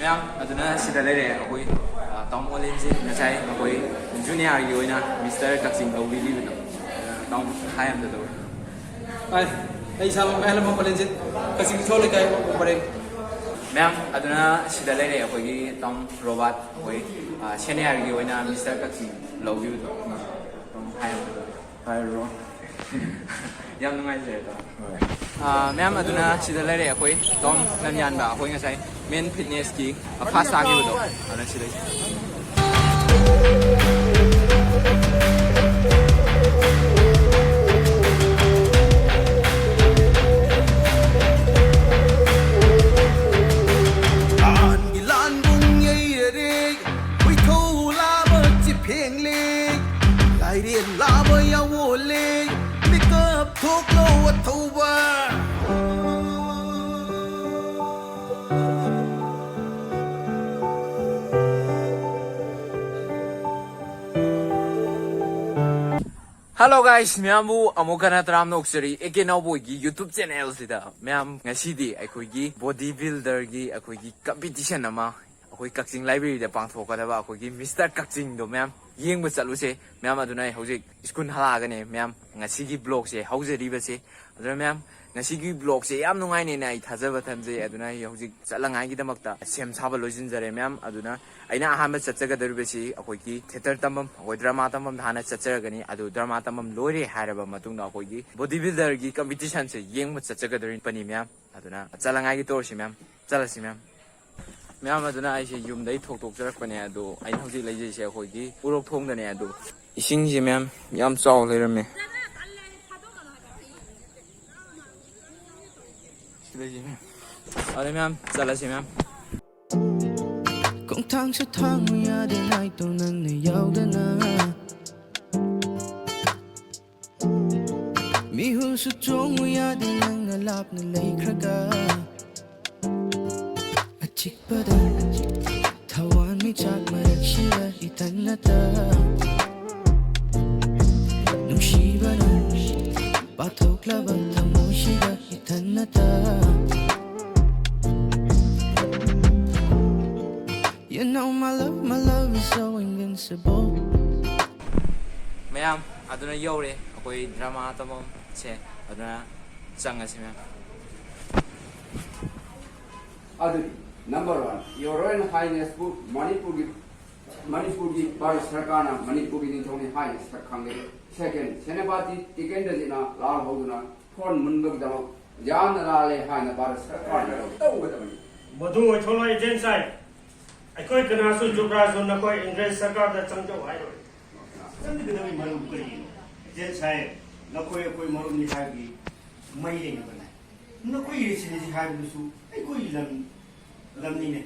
Ma'am, aduna sida lere akoi Tom Olenji nasai akoi junior gi oina Mr. Kaksing Lawli bino Tom hayam da do. Ay sama mahal mo Olenji kasi solo kay pare. Ma'am, aduna sida lere akoi gi Tom Robot akoi senior gi oina Mr. Kaksing Lawli bino Tom hayam da do. Hayro. Yam nungai je da. Ma'am, aduna sida lere akoi Tom Nanyan ba akoi ngasai main fitness ki fast agi bino aduna sida. Hello guys, ma'am bu amukana tram no oksari ekena boy gi YouTube channel sida ma'am ngasidi akhoi gi bodybuilder gi akhoi gi competition ama akhoi Kakching library da pangthokada ba akhoi gi Mr. Kakching do ma'am yengba chaluse ma'am aduna hojik school hala gane ma'am ngasigi blog se haujari ba se aduna ma'am ngasigi blog se yam nungai ne nai thajaba thamje aduna hojik chalangai gi damakta sem saba lojin jare ma'am aduna aina ahamba chachaga darubesi akoi ki theater tamam akoi drama tamam dhana chachaga gani adu drama tamam lore haraba matungda akoi gi bodybuilder gi competition se yengma chachaga darin pani ma'am aduna chalangai gi torsi ma'am chalasi ma'am ma'am aduna ai se yum dai thok thok jarak pane adu aina hoji leije se akoi gi urok thong dane adu ising je ma'am yam chaw leirame leije ma'am ale ma'am chalasi ma'am Kung thang sa thang ya de nai to nang ne yaw da na Mi hu su chong ya de nang na lap na lay khraga A chik pa da Thawan mi chak ma rak shira itan na ta Nung shi ba na Ba thok la ba thamo shira itan na ta You know my love is so invincible. Ma'am, aduna yore akoi drama tamam che aduna changa se ma'am. Aduni, number 1, Your Royal Highness Manipur ki Bharat Sarkar na Manipur ki Nithoni Highness Sakhange. Second, Senapati Tikendazina Lal Hoduna Thorn Munbuk Damo Jan Lale Haina Bharat Sarkar na Tawgadamani. Madu Thola Agent I cannot so Jubras on the coin in Dress Sakar that some joke I don't. Something to be Maru Green. Just say, no koi Maruni Habi, my name. No koi is in his Habisu, I could Lamine.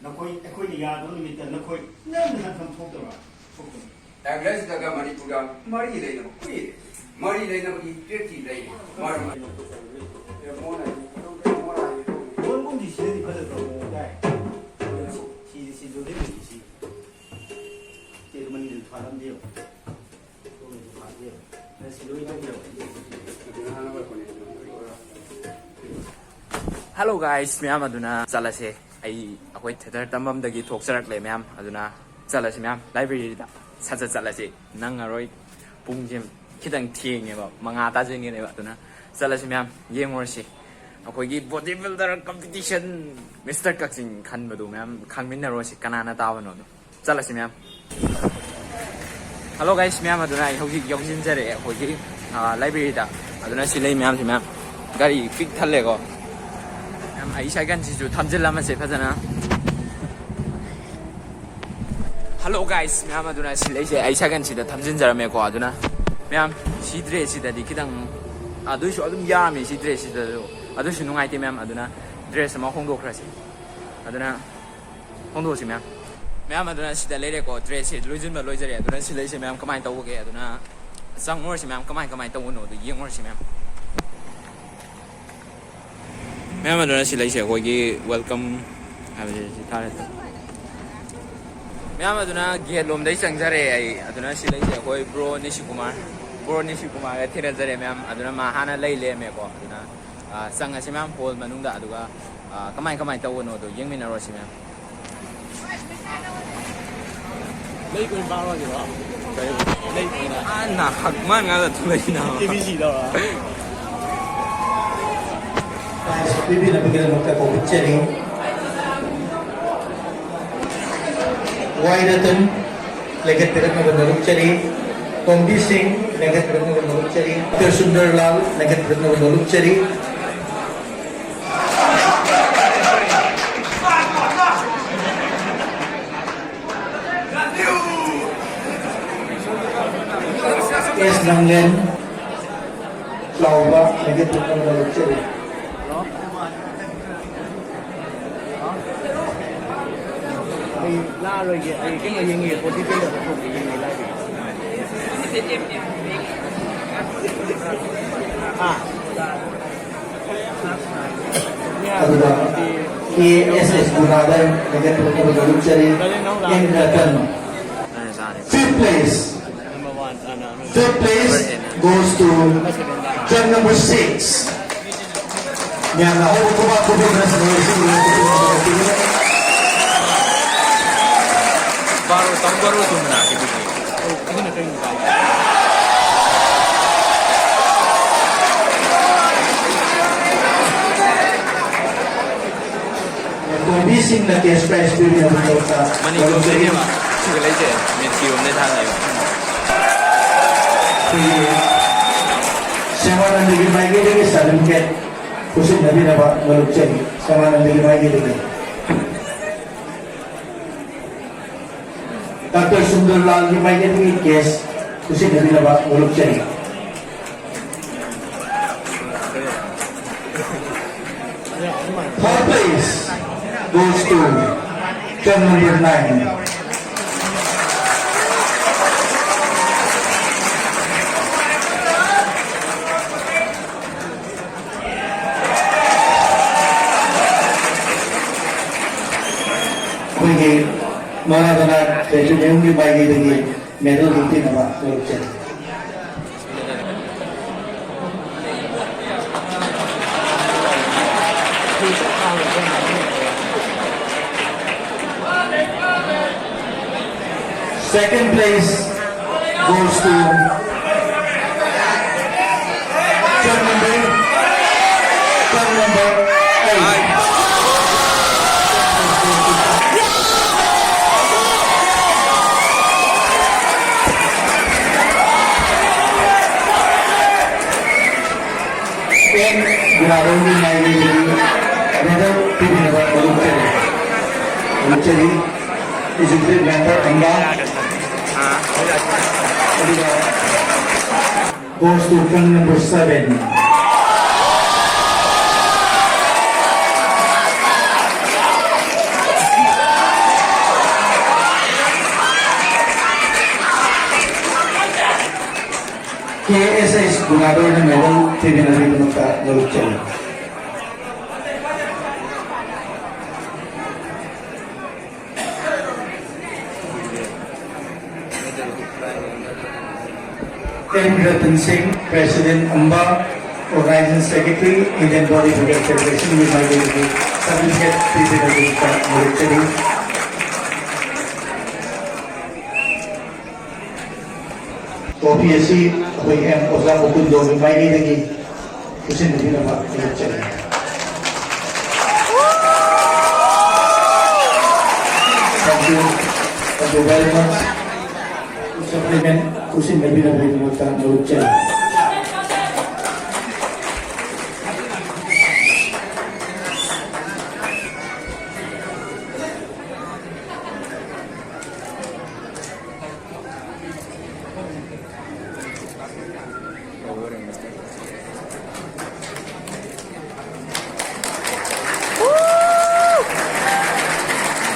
No koi, a koi yard only with the koi, none from Tokara. Agnes Daga Manipura, Marie Lane, Marie Lane, Pretty Lane, Marma. One woman is really better from guy. Hello guys, ma'am aduna chalase ai akoi theater tamam dagi thoksarak le ma'am aduna chalase ma'am library da sacha chalase nang aroi pungjim khidang thienge ba manga ta jeng ne ba aduna chalase ma'am yengor si akoi gi bodybuilder competition Mr. Kakching khan badu ma'am khangmin ro si kanana ta bano chalase ma'am. Hello guys, ma'am aduna ai hoji yongsin jare akoi gi library da aduna silai ma'am si ma'am gari pick thalle go Aisha kan jisu thamjil lama se phajana. Hello guys, ma'am aduna silai se Aisha kan sida thamjin jarame ko aduna ma'am si dress sida dikidang adu shu adum yami si dress sida adu shu nungai te ma'am aduna dress ma hongdo khrasi aduna hongdo si ma'am ma'am aduna sida lere ko dress se loijin ma loijare aduna silai se ma'am kamai taw ge aduna sangor si ma'am kamai taw no du yengor si ma'am. Ma'am aduna silai se ko gi welcome habje si thare ma'am aduna ge lom dai changjare ai aduna silai se ko bro Nishkumar ga thira jare ma'am aduna ma hana lai le me ko aduna sang asi ma'am hol manung da aduga ကမိုင်တောက်ဝနို့တို့ရင်းမင်းတော့ရှင်များ lấy quên bao rồi đó lấy quên là အာနာဟက်မန်ငါတို့လိနာ ABC đâu à Vivian Abigail Magkakovicheri, Waidatun, Legat Pirat Nagandalukchari, Tombi Singh, Legat Pirat Nagandalukchari, Dr. Sundar Lal, Legat Pirat Nagandalukchari, S. Nangan, Lauba, Legat Pirat Nagandalukchari. la rồi cái người doanh nghiệp của TP là thuộc về doanh nghiệp lại Aduga, KSS Gunadan, Legat Pirat Nagandalukchari, in Ratan. Fifth place. Fifth place goes to club number 6. Yang ako kumakubig na sa 바로 덩거로 두면 아기들이 이거는 그런 거 Convincing na KSS Vivian Abigail 많이 그런데 막 지금 이제 몇기 없는 상황이에요. Samanan lagi mai gede salim ke kusuk nabi naba malukchari samanan lagi mai gede Dr. Sundar Lal ki mai gede case kusuk nabi naba malukchari Third place goes to club number 9. Kuigi Maradona Teju Neungi Bagi Degi Medal Dinti Nama Lurchen. Second place goes to club number 8. Gunawan di mai di medal TV Nava Malukchari is a great member Amba goes to club number 7. KSS Gunawan di medal TV Nava Malukchari. M. Ratan Singh, President Amba, Organizing Secretary, Indian Body Building Federation, with my delegate, Certificate President Malukchari. OPSC, OEM, Oza Mukundo, with my delegate, Kusin Nabinama Malukchari. Thank you very much. Supplement Kusin Nabinama Malukchari.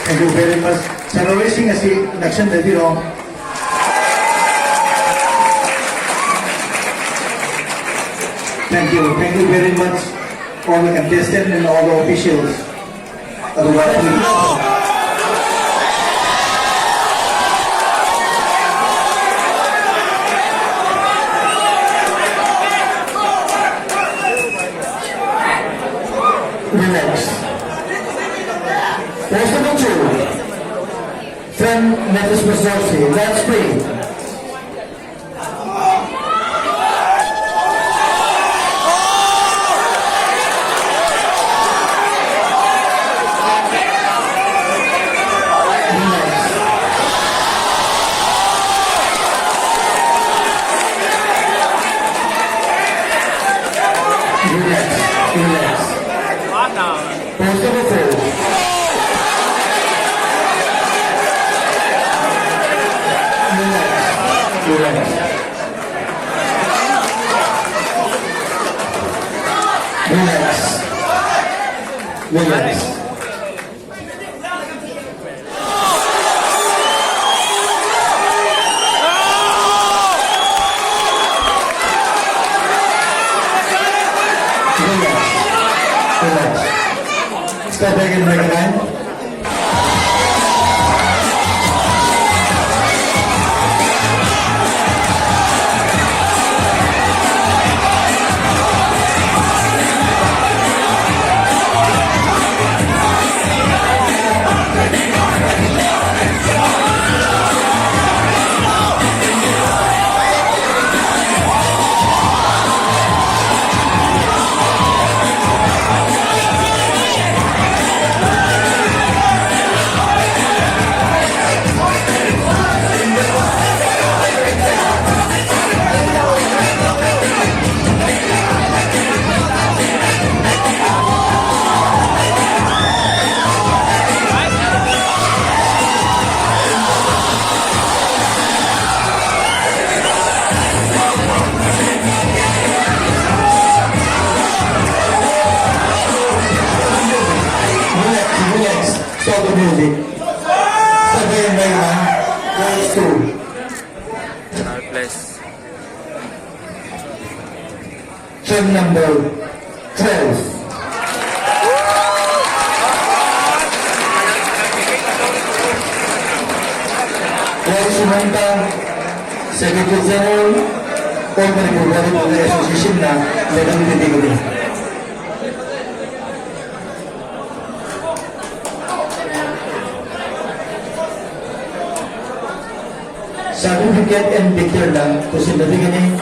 Thank you very much. Celebrating as the election ready wrong. Thank you very much all the contestants and all the officials. Relax. Post number 2. From Metis Masorsi. Let's play. Relax. Post number 4. Relax. Relax. Relax. Step back in the line. Relax. Stop the music. Step back in the line. Goes to Third place. turn number 12. Lord Sumanta, Secretary General, Ordinary Public Association na nagagawin ko. Certificate and picture lang kung sino bigyan.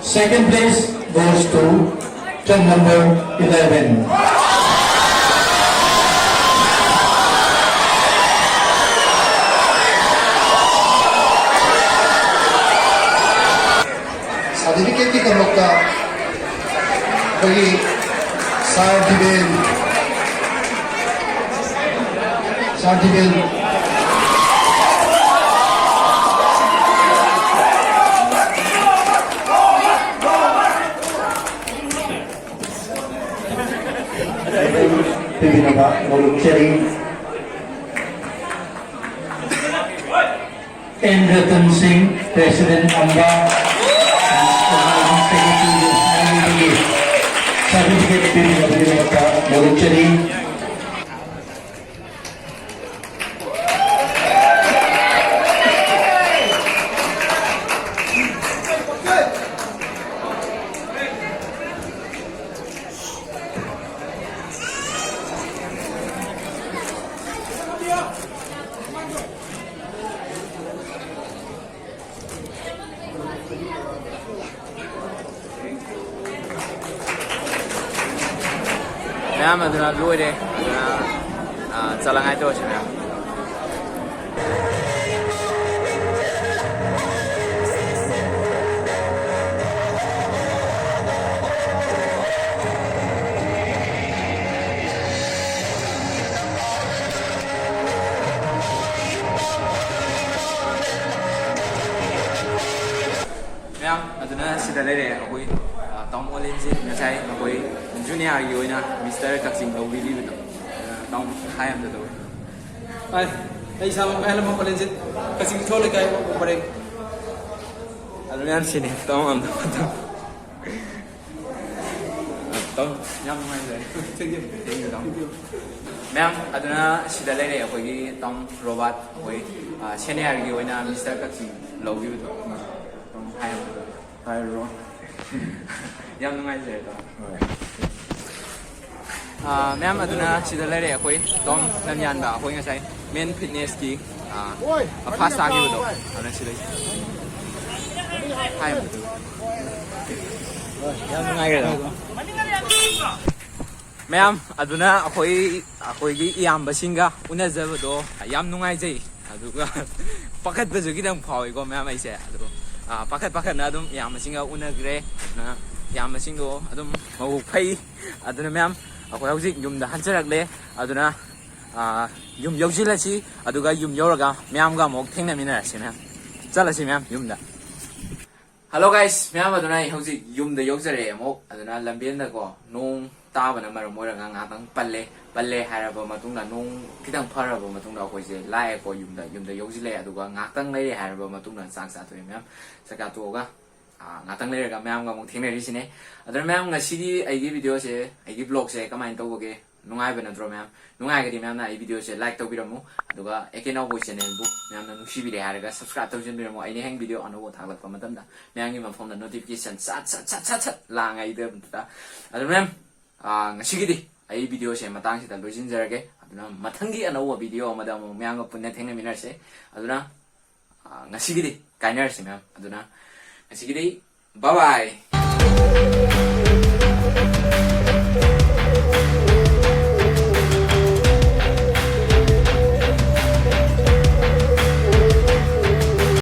Second place goes to turn number 11. Certificate की कमोक्ता कोई certificate Pibinaba, Voluntary, and Ratan Singh, President Amba, Certificate Pibinaba, Voluntary. Ma'am, aduna luoy de. Salangai to siya, ma'am. Ma'am, aduna sida lere ako'y Tom Olinsin ngasay ako'y junior gi oina Mr. Kaksing Lawili bito. Tom hayam da daw. Ay sama may alam mo pala din. Kasi chole kayo ko pa rin. Ano yan sini? Tom am da. Tom nyam mai dai. Sige. Thank you Tom. Ma'am, aduna sida lere ako'y Tom Robot ako'y senior gi oina Mr. Kaksing Lawili bito. Tom hayam da. Hi bro. ꯌꯥꯝ ꯅꯨꯡꯉꯥꯏꯖꯔꯦ ꯇꯥꯃꯣ ꯃꯌꯥꯝ ꯑꯗꯨꯅ ꯁꯤꯗ ꯂꯩꯔꯦ ꯑꯩꯈꯣꯏ ꯇꯣꯝ ꯂꯝꯌꯥꯟꯕ ꯑꯩꯈꯣꯏ ꯉꯁꯥꯏ ꯃꯦꯟ ꯐꯤꯠꯅꯦꯁꯀꯤ ꯐꯥꯁ ꯇꯥꯈꯤꯕꯗꯣ ꯑꯗꯨꯅꯁꯤꯗꯩ ꯍꯥꯏ ꯌꯥꯝ ꯅꯨꯡꯉꯥꯏꯈ꯭ꯔꯦ ꯃꯌꯥꯝ ꯑꯗꯨꯅ ꯑꯩꯈꯣꯏꯒꯤ ꯏꯌꯥꯝꯕꯁꯤꯡꯒ ꯎꯅꯖꯕꯗꯣ ꯌꯥꯝ ꯅꯨꯡꯉꯥꯏꯖꯩ ꯑꯗꯨꯒ ꯄꯥꯈꯠꯄꯁꯨ ꯈꯤꯇꯪ ꯐꯥꯎꯏꯀꯣ ꯃꯌꯥꯝ ꯑꯩꯁꯦ ꯑꯗꯨ ꯄꯥꯈꯠꯅ ꯑꯗꯨꯝ ꯏꯌꯥꯝꯕꯁꯤꯡꯒ ꯎꯅꯈ꯭ꯔꯦ ꯑꯗꯨꯅ ꯏꯌꯥꯝꯕꯁꯤꯡꯗꯣ ꯑꯗꯨꯝ ꯃꯕꯨꯛ ꯐꯩ ꯑꯗꯨꯅ ꯃꯌꯥꯝ ꯑꯩꯈꯣই ꯍꯧꯖꯤꯛ ꯌꯨꯝꯗ ꯍꯟꯖꯔꯛꯂꯦ ꯑꯗꯨꯅ ꯌꯨꯝ ꯌꯧꯁꯤꯜꯂꯁꯤ ꯑꯗꯨꯒ ꯌꯨꯝ ꯌꯧꯔꯒ ꯃꯌꯥꯝꯒ ꯑꯃꯨꯛ ꯊꯦꯡꯅꯃꯤꯟꯅꯔꯁꯤ ꯃꯌꯥꯝ ꯆꯠꯂꯁꯤ ꯃꯌꯥꯝ ꯌꯨꯝꯗ ꯍꯜꯂꯣ ꯒꯥꯏꯁ ꯃꯌꯥꯝ ꯑꯗꯨꯅ ꯑꯩ ꯍꯧꯖꯤꯛ ꯌꯨꯝꯗ ꯌꯧꯖꯔꯛꯑꯦ ꯑꯃꯨꯛ ꯑꯗꯨꯅ ꯂꯝꯕꯦꯟꯗꯀꯣ ꯅꯣꯡ ꯇꯥꯕꯅ ꯃꯔꯝ ꯑꯣꯏꯔꯒ ꯉꯥꯏꯍꯥꯛꯇꯪ ꯄꯜꯂꯦ ꯍꯥꯏꯔꯕ ꯃꯇꯨꯡꯗ ꯅꯣꯡ खितंग फरबा मतुंगदा अखोइसे लाएको युमदा यौजिले अदुगा ngaktang लेरे हारबा मतुंगदा चाक चाथोय म्याम सका तोगा ngaktang लेरगा म्याम गा मुक थेंगनेरिसिने अदर म्याम ngasiगी आइगी भिडियो से आइगी ब्लॉग से कमाइन तौबगे नुंगाइबा नत्रो म्याम नुंगाइगदि म्याम ना आइ भिडियो से लाइक तौबिरमु अदुगा एकेनाउ बोय चैनल बु म्याम ना नुसिबिरे हारगा सब्सक्राइब तौजिनबिरमु आइने हेंग भिडियो अनोबो थागलकपा मतमदा म्यामगी मफमदा नोटिफिकेशन सat लांगाइदबता अदर म्याम ngasiगी ai video se matang sida loijin jarage aduna mathangi anawa video amada mo myanga punna thengna minarse aduna ngasigidi kainarse myam aduna ngasigidi bye bye